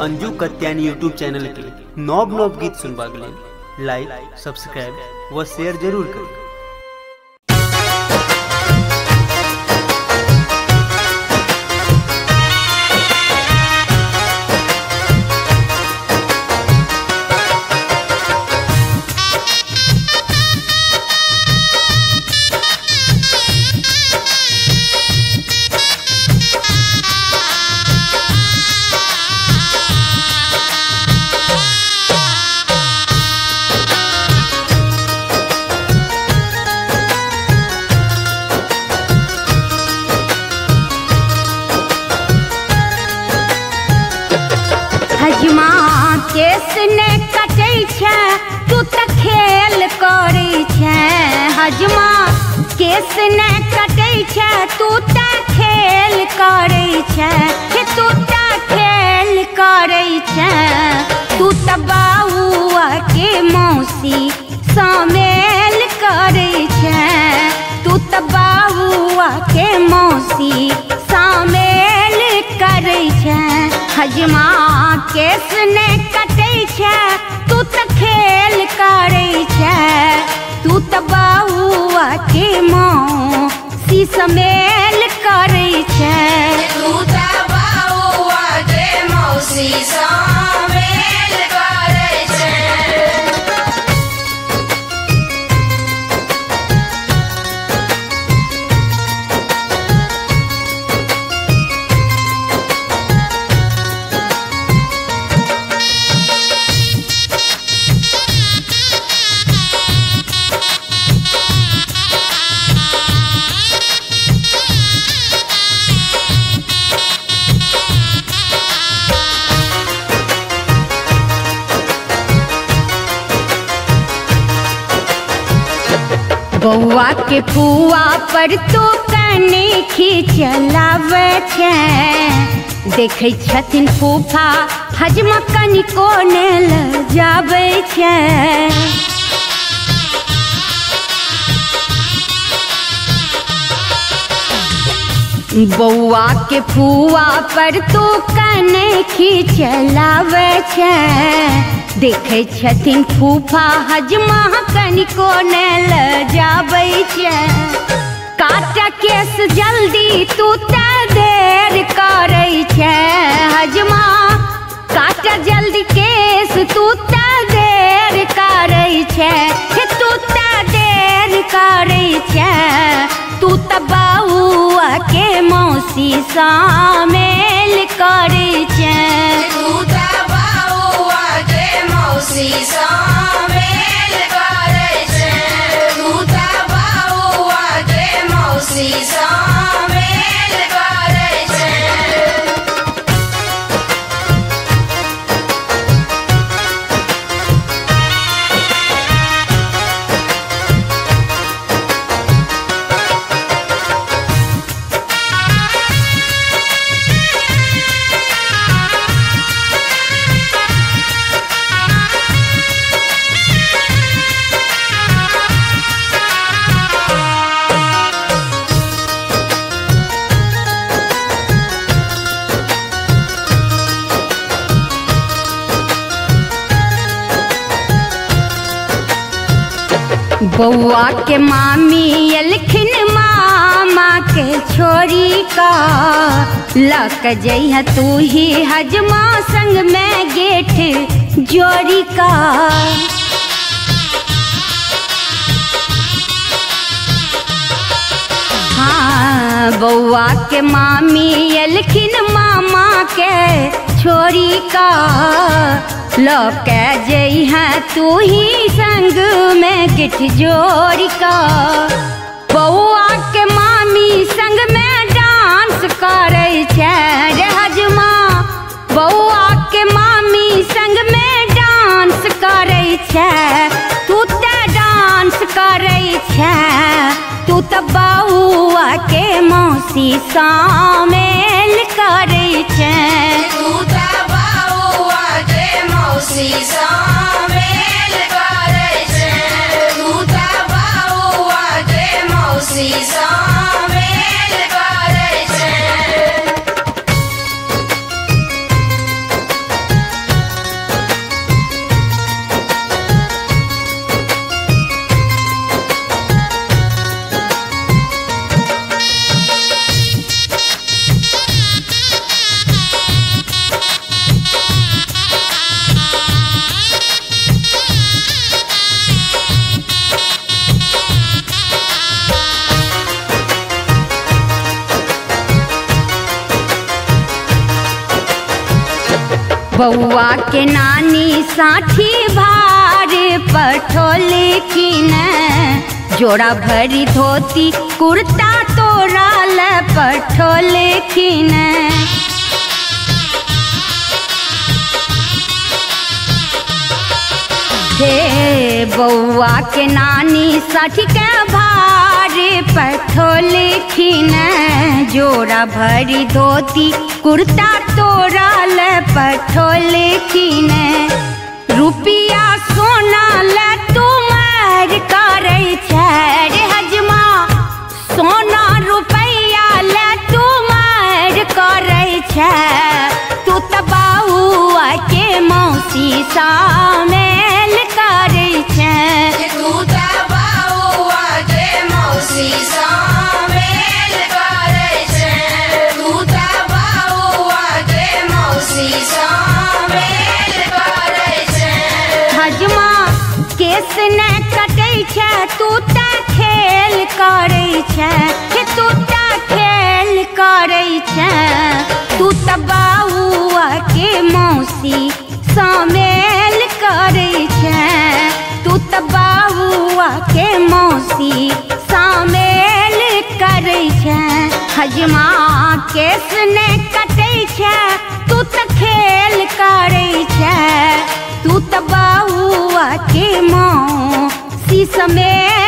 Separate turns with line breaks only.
Anju Katyani YouTube channel के नौब नौब गीत सुनबाक लेल लाइक सब्सक्राइब व शेयर जरूर करें।
हजमा केस ने कटे छे तू त खेल करे छे। हजमा केस ने कटे छे तू त खेल करे छे। तू त खेल करे छे। तू त बाउआ के मौसी शामिल करे छे। तू त बाउआ के मौसी शामिल करे छे। हजमा केस ने कटे छे तू त खेल करे छे। तू त बाउआ के मौसी शामिल करे छे।
तू त बाउआ के मौसी शामिल करे छे।
बउआ के पुआ पर तो कने खिचलावे छे। देखे छथिन फूफा हजमा कनिको ने ल जावे छे। बउआ के पुआ पर तो कने खिचलावे छे। देखे छथिन फूफा हजमा कनिको ने ल जावे छे। काट केस जल्दी तू त देर करे छे। हजमा काट जल्दी केस तू त देर करे छे। तू त देर करे छे। तू त बाउआ के मौसी शामिल करे छे।
तू त बाउआ के मौसी शामिल करे छे। तू त बाउआ के मौसी शामिल करे छे।
बउआ के मामी एलखिन मामा के छोरी का। लक जइह तू ही हजमा संग में गेठ जोड़ी का। हाँ बउआ के मामी एलखिन मामा के छोरी का। लक जइह तू ही संग में गिठ जोड़ी का। बउआ के मामी संग में डांस करे छे रे हजमा। बउआ के मामी संग में डांस करे छे। तू त डांस करे छे। तू त बउआ के मौसी शामिल करे छे।
तू त बाउआ के मौसी शामिल करे छे। तू त बाउआ के मौसी शामिल करे छे।
बउआ के नानी साठी भार पठोले किन जोड़ा भरी धोती कुर्ता तोरा ल पठोले किन हे बउआ के नानी साठी के भार पठोले किन जोड़ा भरी धोती कुर्ता तोरा ल पठोले किन रुपिया सोना ल तुमार करे छै रे हजमा सोना रुपैया ल तुमार करे छै तू त बउआ के मौसी शामिल करे छै
तू त बउआ के मौसी शामिल करे छै तू त बउआ के मौसी शामिल करे छै
हजमा केस ने कटे छै तू त खेल करे छै तू त खेल करे छै तू त बउआ के मौसी शामिल करे छै तू त बउआ के मौसी शामिल करे छै हजमा केस ने कटे छै तू त खेल करे छै तू त बउआ के मौसी शामिल